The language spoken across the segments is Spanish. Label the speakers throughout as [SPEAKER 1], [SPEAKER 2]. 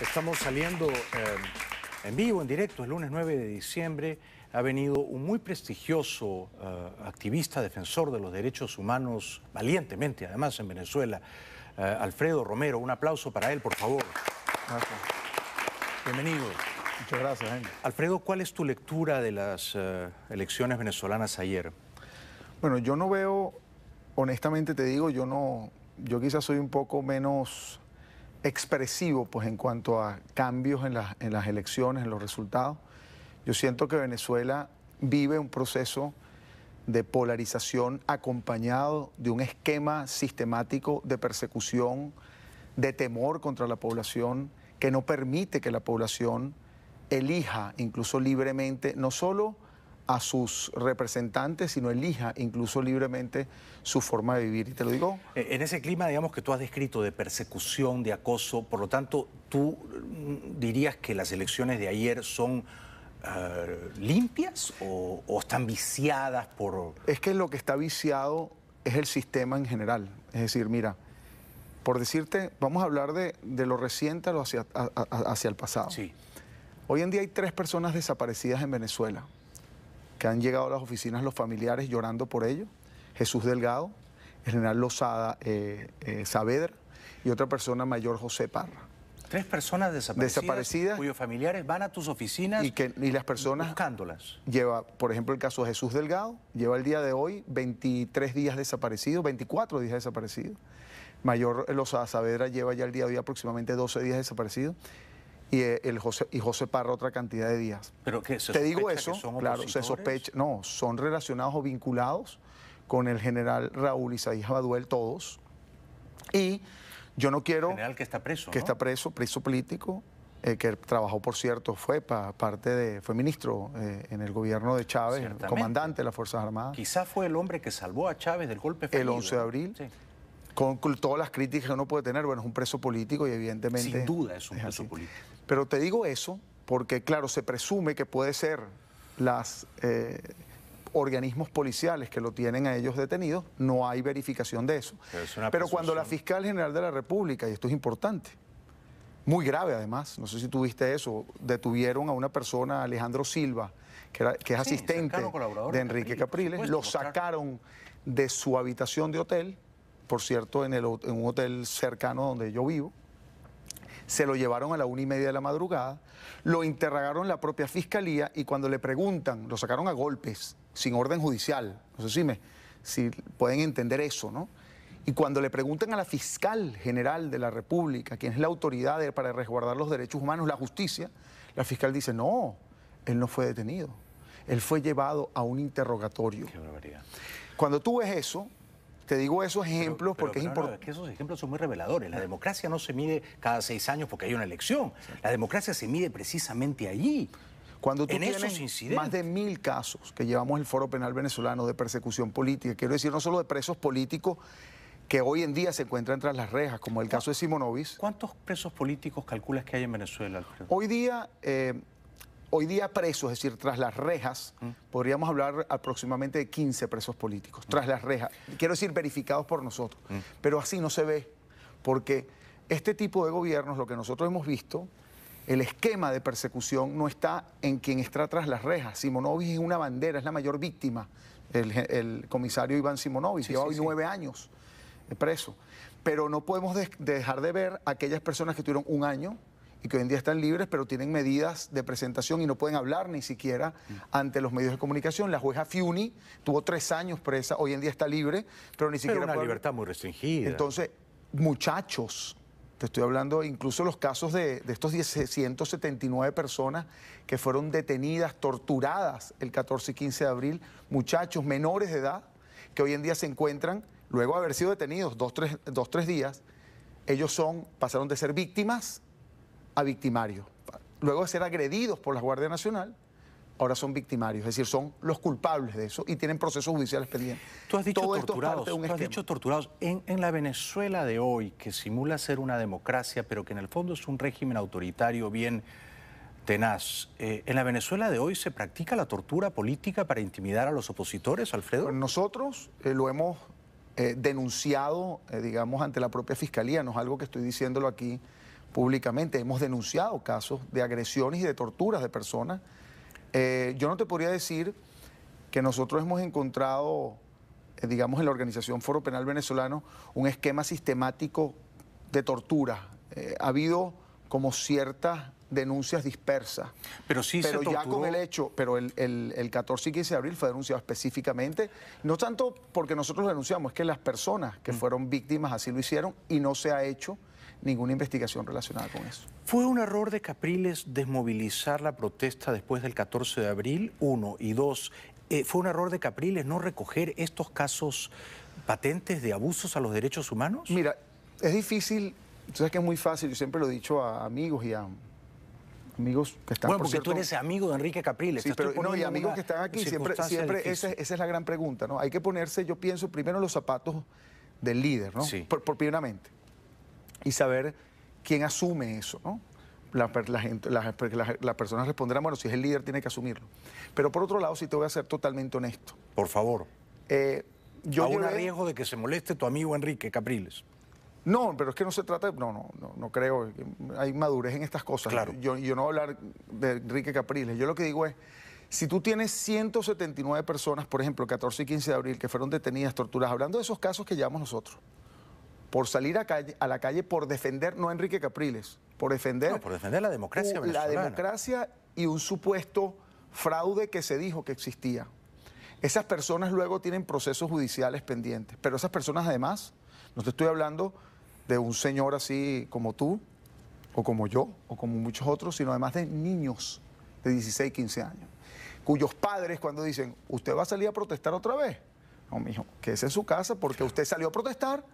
[SPEAKER 1] Estamos saliendo en vivo, en directo, el lunes 9 de diciembre. Ha venido un muy prestigioso activista, defensor de los derechos humanos, valientemente, además, en Venezuela, Alfredo Romero. Un aplauso para él, por favor.
[SPEAKER 2] Gracias.
[SPEAKER 1] Bienvenido.
[SPEAKER 2] Muchas gracias, Jaime.
[SPEAKER 1] Alfredo, ¿cuál es tu lectura de las elecciones venezolanas ayer?
[SPEAKER 2] Bueno, yo no veo, honestamente te digo, yo quizás soy un poco menos expresivo pues en cuanto a cambios en las elecciones, en los resultados. Yo siento que Venezuela vive un proceso de polarización acompañado de un esquema sistemático de persecución, de temor contra la población, que no permite que la población elija incluso libremente, no solo a sus representantes, sino elija incluso libremente su forma de vivir. Y te lo digo.
[SPEAKER 1] En ese clima, digamos, que tú has descrito de persecución, de acoso, por lo tanto, ¿tú dirías que las elecciones de ayer son limpias o están viciadas por...?
[SPEAKER 2] Es que lo que está viciado es el sistema en general. Es decir, mira, por decirte, vamos a hablar de lo reciente hacia el pasado.
[SPEAKER 1] Sí.
[SPEAKER 2] Hoy en día hay 3 personas desaparecidas en Venezuela que han llegado a las oficinas los familiares llorando por ello. Jesús Delgado, el general Lozada Saavedra y otra persona mayor, José Parra.
[SPEAKER 1] 3 personas desaparecidas cuyos familiares van a tus oficinas
[SPEAKER 2] y las personas
[SPEAKER 1] buscándolas.
[SPEAKER 2] Lleva, por ejemplo, el caso de Jesús Delgado, lleva el día de hoy 23 días desaparecido, 24 días desaparecido. Mayor Lozada Saavedra lleva ya el día de hoy aproximadamente 12 días desaparecido. Y José Parra otra cantidad de días.
[SPEAKER 1] ¿Pero qué?
[SPEAKER 2] Te digo eso, claro, se sospecha, no, son relacionados o vinculados con el general Raúl Isaías Baduel, todos. Y yo no quiero...
[SPEAKER 1] General que está preso,
[SPEAKER 2] Que
[SPEAKER 1] ¿no?
[SPEAKER 2] está preso político, que trabajó, por cierto, fue ministro en el gobierno de Chávez, comandante de las Fuerzas Armadas.
[SPEAKER 1] Quizá fue el hombre que salvó a Chávez del golpe fallido.
[SPEAKER 2] El 11 de abril.
[SPEAKER 1] Sí.
[SPEAKER 2] Con todas las críticas que uno puede tener, bueno, es un preso político y evidentemente...
[SPEAKER 1] Sin duda es un preso político.
[SPEAKER 2] Pero te digo eso porque, claro, se presume que puede ser los organismos policiales que lo tienen a ellos detenidos, no hay verificación de eso. Pero cuando la fiscal general de la República, y esto es importante, muy grave además, no sé si tuviste eso, detuvieron a una persona, Alejandro Silva, que es asistente de Enrique Capriles, lo sacaron de su habitación de hotel, por cierto, en un hotel cercano donde yo vivo, se lo llevaron a la 1:30 de la madrugada, lo interrogaron en la propia fiscalía y cuando le preguntan, lo sacaron a golpes, sin orden judicial, no sé si pueden entender eso, ¿no? Y cuando le preguntan a la fiscal general de la República, quien es la autoridad para resguardar los derechos humanos, la justicia, la fiscal dice, no, él no fue detenido, él fue llevado a un interrogatorio.
[SPEAKER 1] Qué barbaridad.
[SPEAKER 2] Cuando tú ves eso, te digo esos ejemplos porque es importante.
[SPEAKER 1] Es que esos ejemplos son muy reveladores. La democracia no se mide cada 6 años porque hay una elección. La democracia se mide precisamente allí.
[SPEAKER 2] Cuando tú
[SPEAKER 1] tienes
[SPEAKER 2] más de 1000 casos que llevamos el Foro Penal Venezolano de persecución política, quiero decir, no solo de presos políticos que hoy en día se encuentran tras las rejas, como el caso de Simonovic.
[SPEAKER 1] ¿Cuántos presos políticos calculas que hay en Venezuela, Alfredo?
[SPEAKER 2] Hoy día presos, es decir, tras las rejas, podríamos hablar aproximadamente de 15 presos políticos, tras las rejas. Quiero decir, verificados por nosotros. Pero así no se ve, porque este tipo de gobiernos, lo que nosotros hemos visto, el esquema de persecución no está en quien está tras las rejas. Simonovic es una bandera, es la mayor víctima, el comisario Iván Simonovic, lleva hoy 9 años preso. Pero no podemos dejar de ver a aquellas personas que tuvieron 1 año, y que hoy en día están libres, pero tienen medidas de presentación y no pueden hablar ni siquiera ante los medios de comunicación. La jueza Fiuni tuvo 3 años presa, hoy en día está libre, pero ni siquiera...
[SPEAKER 1] Pero una libertad muy restringida.
[SPEAKER 2] Entonces, muchachos, te estoy hablando incluso los casos de estos 179 personas que fueron detenidas, torturadas el 14 y 15 de abril, muchachos menores de edad, que hoy en día se encuentran, luego de haber sido detenidos 2-3 días, ellos pasaron de ser víctimas a victimarios. Luego de ser agredidos por la Guardia Nacional, ahora son victimarios, es decir, son los culpables de eso y tienen procesos judiciales pendientes.
[SPEAKER 1] Tú has dicho torturados. En la Venezuela de hoy, que simula ser una democracia, pero que en el fondo es un régimen autoritario bien tenaz, ¿en la Venezuela de hoy se practica la tortura política para intimidar a los opositores, Alfredo?
[SPEAKER 2] Nosotros lo hemos denunciado, digamos, ante la propia Fiscalía, no es algo que estoy diciéndolo aquí públicamente. Hemos denunciado casos de agresiones y de torturas de personas. Yo no te podría decir que nosotros hemos encontrado, digamos, en la organización Foro Penal Venezolano, un esquema sistemático de tortura. Ha habido como ciertas denuncias dispersas.
[SPEAKER 1] Pero sí
[SPEAKER 2] pero
[SPEAKER 1] se torturó.
[SPEAKER 2] Ya con el hecho, pero el 14 y 15 de abril fue denunciado específicamente, no tanto porque nosotros lo denunciamos, es que las personas que fueron víctimas así lo hicieron y no se ha hecho ninguna investigación relacionada con eso.
[SPEAKER 1] ¿Fue un error de Capriles desmovilizar la protesta después del 14 de abril? 1. Y 2, ¿fue un error de Capriles no recoger estos casos patentes de abusos a los derechos humanos?
[SPEAKER 2] Mira, es difícil, tú sabes que es muy fácil, yo siempre lo he dicho a amigos y a amigos que están...
[SPEAKER 1] Bueno, porque tú eres amigo de Enrique Capriles.
[SPEAKER 2] Sí, pero no, y amigos que están aquí, siempre esa es la gran pregunta, ¿no? Hay que ponerse, yo pienso, primero en los zapatos del líder, ¿no?
[SPEAKER 1] Sí.
[SPEAKER 2] Por primeramente. Y saber quién asume eso, ¿no? Las personas responderán, bueno, si es el líder tiene que asumirlo. Pero por otro lado, sí te voy a ser totalmente honesto.
[SPEAKER 1] Por favor.
[SPEAKER 2] Yo
[SPEAKER 1] a riesgo de que se moleste tu amigo Enrique Capriles.
[SPEAKER 2] No, pero es que no se trata de... No creo. Hay madurez en estas cosas.
[SPEAKER 1] Claro.
[SPEAKER 2] Yo no voy a hablar de Enrique Capriles. Yo lo que digo es, si tú tienes 179 personas, por ejemplo, 14 y 15 de abril, que fueron detenidas, torturadas, hablando de esos casos que llevamos nosotros, por salir a la calle por defender, no a Enrique Capriles, por defender...
[SPEAKER 1] No, por defender la democracia venezolana.
[SPEAKER 2] La democracia y un supuesto fraude que se dijo que existía. Esas personas luego tienen procesos judiciales pendientes, pero esas personas además, no te estoy hablando de un señor así como tú, o como yo, o como muchos otros, sino además de niños de 16, 15 años, cuyos padres cuando dicen, ¿usted va a salir a protestar otra vez? No, mijo, quédese en su casa porque usted salió a protestar,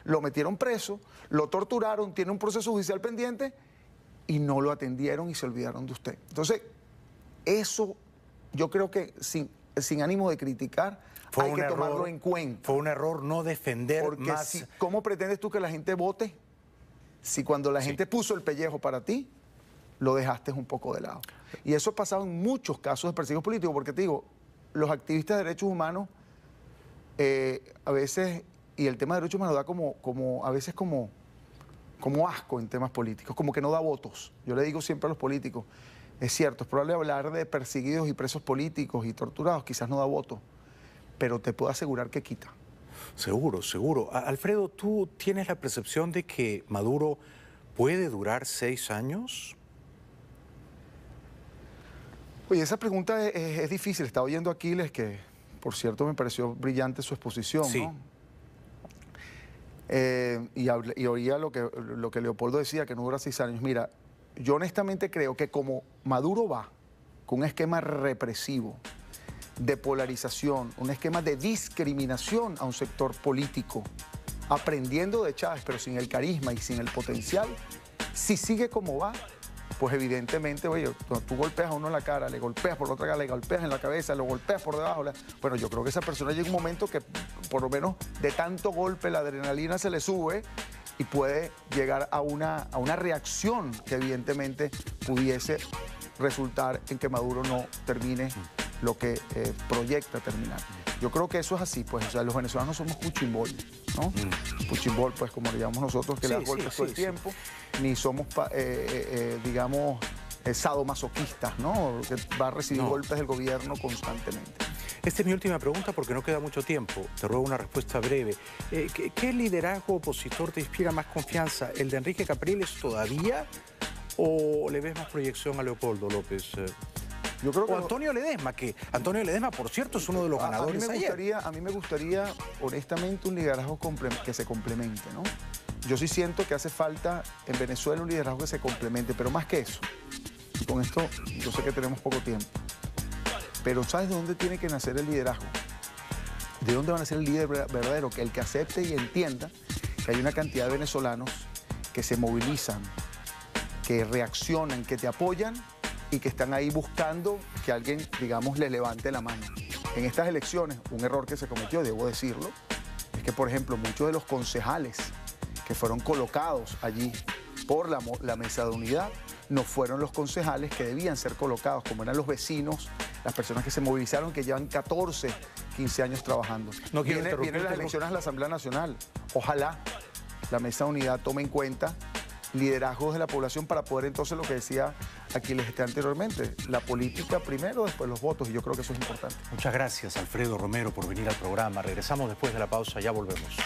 [SPEAKER 2] lo metieron preso, lo torturaron, tiene un proceso judicial pendiente y no lo atendieron y se olvidaron de usted. Entonces, eso yo creo que sin ánimo de criticar, hay que tomarlo en cuenta.
[SPEAKER 1] Fue un error no defender
[SPEAKER 2] porque
[SPEAKER 1] más...
[SPEAKER 2] ¿cómo pretendes tú que la gente vote si cuando la gente puso el pellejo para ti, lo dejaste un poco de lado? Y eso ha pasado en muchos casos de perseguidos políticos, porque te digo, los activistas de derechos humanos a veces, y el tema de derechos humanos da a veces como asco en temas políticos, como que no da votos. Yo le digo siempre a los políticos, es cierto, es probable hablar de perseguidos y presos políticos y torturados, quizás no da votos, pero te puedo asegurar que quita.
[SPEAKER 1] Seguro, seguro. Alfredo, ¿tú tienes la percepción de que Maduro puede durar 6 años?
[SPEAKER 2] Oye, esa pregunta es difícil. Estaba oyendo a Aquiles, que por cierto me pareció brillante su exposición,
[SPEAKER 1] sí,
[SPEAKER 2] ¿no? Y oía lo que Leopoldo decía, que no dura 6 años. Mira, yo honestamente creo que como Maduro va con un esquema represivo, de polarización, un esquema de discriminación a un sector político, aprendiendo de Chávez, pero sin el carisma y sin el potencial, si sigue como va, pues evidentemente, oye, tú golpeas a uno en la cara, le golpeas por la otra cara, le golpeas en la cabeza, lo golpeas por debajo. Bueno, yo creo que esa persona llega un momento que por lo menos de tanto golpe la adrenalina se le sube y puede llegar a una reacción que evidentemente pudiese resultar en que Maduro no termine lo que proyecta terminar. Yo creo que eso es así, pues, o sea, los venezolanos somos puchimbol, ¿no? Puchimbol, pues, como le llamamos nosotros, que le da golpes todo el tiempo, ni somos, digamos, sadomasoquistas, ¿no? Que va a recibir golpes del gobierno constantemente.
[SPEAKER 1] Esta es mi última pregunta porque no queda mucho tiempo. Te ruego una respuesta breve. ¿Qué liderazgo opositor te inspira más confianza? ¿El de Enrique Capriles todavía o le ves más proyección a Leopoldo López?
[SPEAKER 2] Yo creo que
[SPEAKER 1] Antonio Ledesma, que Antonio Ledesma, por cierto, es uno de los ganadores
[SPEAKER 2] a mí me gustaría, honestamente, un liderazgo que se complemente, ¿no? Yo sí siento que hace falta en Venezuela un liderazgo que se complemente, pero más que eso, y con esto yo sé que tenemos poco tiempo, pero ¿sabes de dónde tiene que nacer el liderazgo? ¿De dónde va a nacer el líder verdadero? Que el que acepte y entienda que hay una cantidad de venezolanos que se movilizan, que reaccionan, que te apoyan y que están ahí buscando que alguien, digamos, le levante la mano. En estas elecciones, un error que se cometió, debo decirlo, es que, por ejemplo, muchos de los concejales que fueron colocados allí por la mesa de unidad no fueron los concejales que debían ser colocados, como eran los vecinos, las personas que se movilizaron, que llevan 14, 15 años trabajando. Vienen las elecciones a la Asamblea Nacional. Ojalá la mesa de unidad tome en cuenta liderazgos de la población para poder entonces, lo que decía Aquiles anteriormente, la política primero, después los votos, y yo creo que eso es importante.
[SPEAKER 1] Muchas gracias, Alfredo Romero, por venir al programa. Regresamos después de la pausa, ya volvemos.